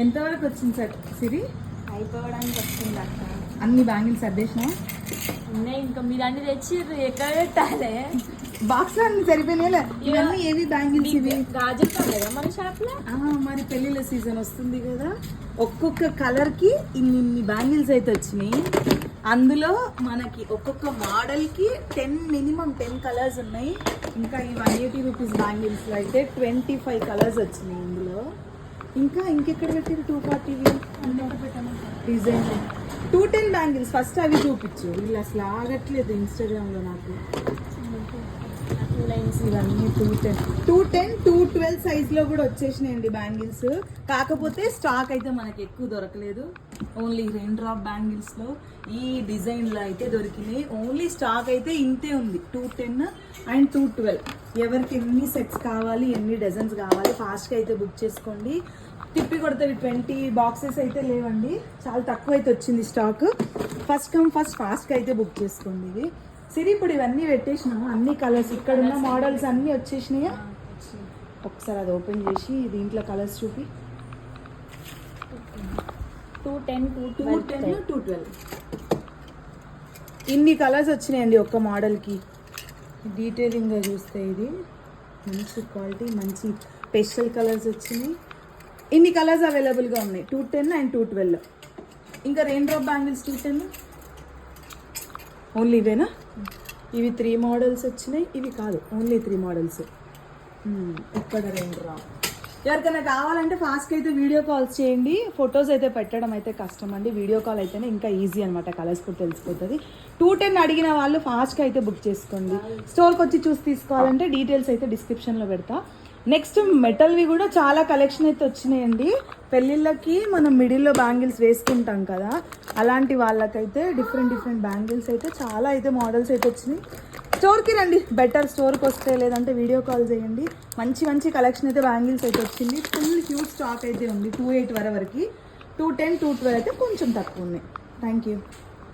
ఎంతవరకు వచ్చింది సార్ సిరి? అయిపోవడానికి వచ్చింది అక్క. అన్ని బ్యాంగిల్స్ అద్దేసినా ఉన్నాయి, ఇంకా మీరు అన్ని తెచ్చి ఎక్కడ పెట్టాలి? బాక్స్ అన్ని సరిపోయినాయి. ఇవన్నీ ఏవి బ్యాంగిల్స్? ఇవి గాజులు కాలేదా మన షాప్ లో? మరి పెళ్లిళ్ళ సీజన్ వస్తుంది కదా, ఒక్కొక్క కలర్ కి ఇన్ని బ్యాంగిల్స్ అయితే వచ్చినాయి. అందులో మనకి ఒక్కొక్క మోడల్ కి మినిమం 10 కలర్స్ ఉన్నాయి. ఇంకా ఈ 180 రూపీస్ బ్యాంగిల్స్ లో అయితే 25 కలర్స్ వచ్చినాయి ఇందులో. ఇంకా ఇంకెక్కడ పెట్టారు? 240 డిజైన్ 210 బ్యాంగిల్స్. ఫస్ట్ అవి చూపించు. వీళ్ళు అసలు ఆగట్లేదు ఇన్స్టాగ్రామ్ లో నాకు. ఇవన్నీ 210 212 సైజ్ లో కూడా వచ్చేసినాయండి బ్యాంగిల్స్. కాకపోతే స్టాక్ అయితే మనకి ఎక్కువ దొరకలేదు. ఓన్లీ రెయిన్ డ్రాప్ బ్యాంగిల్స్ లో ఈ డిజైన్ లో అయితే దొరికినాయి. ఓన్లీ స్టాక్ అయితే ఇంతే ఉంది, 210 అండ్ 212. ఎవరికి ఎన్ని సెట్స్ కావాలి, ఎన్ని డజన్స్ కావాలి ఫాస్ట్ గా అయితే బుక్ చేసుకోండి. తిప్పి కొడితే 20 బాక్సెస్ అయితే లేవండి, చాలా తక్కువ అయితే వచ్చింది స్టాక్. ఫస్ట్ కమ్ ఫాస్ట్ గా అయితే బుక్ చేసుకోండి. ఇది సిరి ఇప్పుడు ఇవన్నీ పెట్టేసినాము, అన్ని కలర్స్ ఇక్కడ ఉన్న మోడల్స్ అన్ని వచ్చేసినాయా? ఒకసారి అది ఓపెన్ చేసి దీంట్లో కలర్స్ చూపి. 210 212 ఇన్ని కలర్స్ వచ్చినాయండి ఒక్క మోడల్కి. డీటెయిలింగ్గా చూస్తే ఇది మంచి క్వాలిటీ, మంచి పేస్టల్ కలర్స్ వచ్చినాయి. ఇన్ని కలర్స్ అవైలబుల్గా ఉన్నాయి 210 అండ్ 212. ఇంకా రెయిన్ డ్రాప్ బ్యాంగిల్స్ 210 ఓన్లీ ఇవేనా? ఇవి 3 మోడల్స్ వచ్చినాయి. ఇవి కాదు, ఓన్లీ 3 మోడల్స్. ఇక్కడ రెయిన్ డ్రాప్. ఎవరికైనా కావాలంటే ఫాస్ట్గా అయితే వీడియో కాల్స్ చేయండి. ఫొటోస్ అయితే పెట్టడం అయితే కష్టం అండి, వీడియో కాల్ అయితేనే ఇంకా ఈజీ అనమాట, కలర్స్ కూడా తెలిసిపోతుంది. 210 అడిగిన వాళ్ళు ఫాస్ట్గా అయితే బుక్ చేసుకోండి. స్టోర్కి వచ్చి చూసి తీసుకోవాలంటే డీటెయిల్స్ అయితే డిస్క్రిప్షన్లో పెడతా. నెక్స్ట్ మెటల్వి కూడా చాలా కలెక్షన్ అయితే వచ్చినాయండి. పెళ్ళిళ్ళకి మనం మిడిల్లో బ్యాంగిల్స్ వేసుకుంటాం కదా, అలాంటి వాళ్ళకైతే డిఫరెంట్ బ్యాంగిల్స్ అయితే చాలా అయితే మోడల్స్ అయితే వచ్చినాయి. స్టోర్కి రండి, బెటర్ స్టోర్కి వస్తే, లేదంటే వీడియో కాల్ చేయండి. మంచి కలెక్షన్ అయితే బ్యాంగిల్స్ అయితే వచ్చింది. ఫుల్ హ్యూజ్ స్టాక్ అయితే ఉంది 28 వరకు. 210 212 అయితే కొంచెం తక్కువ ఉన్నాయి. Thank you.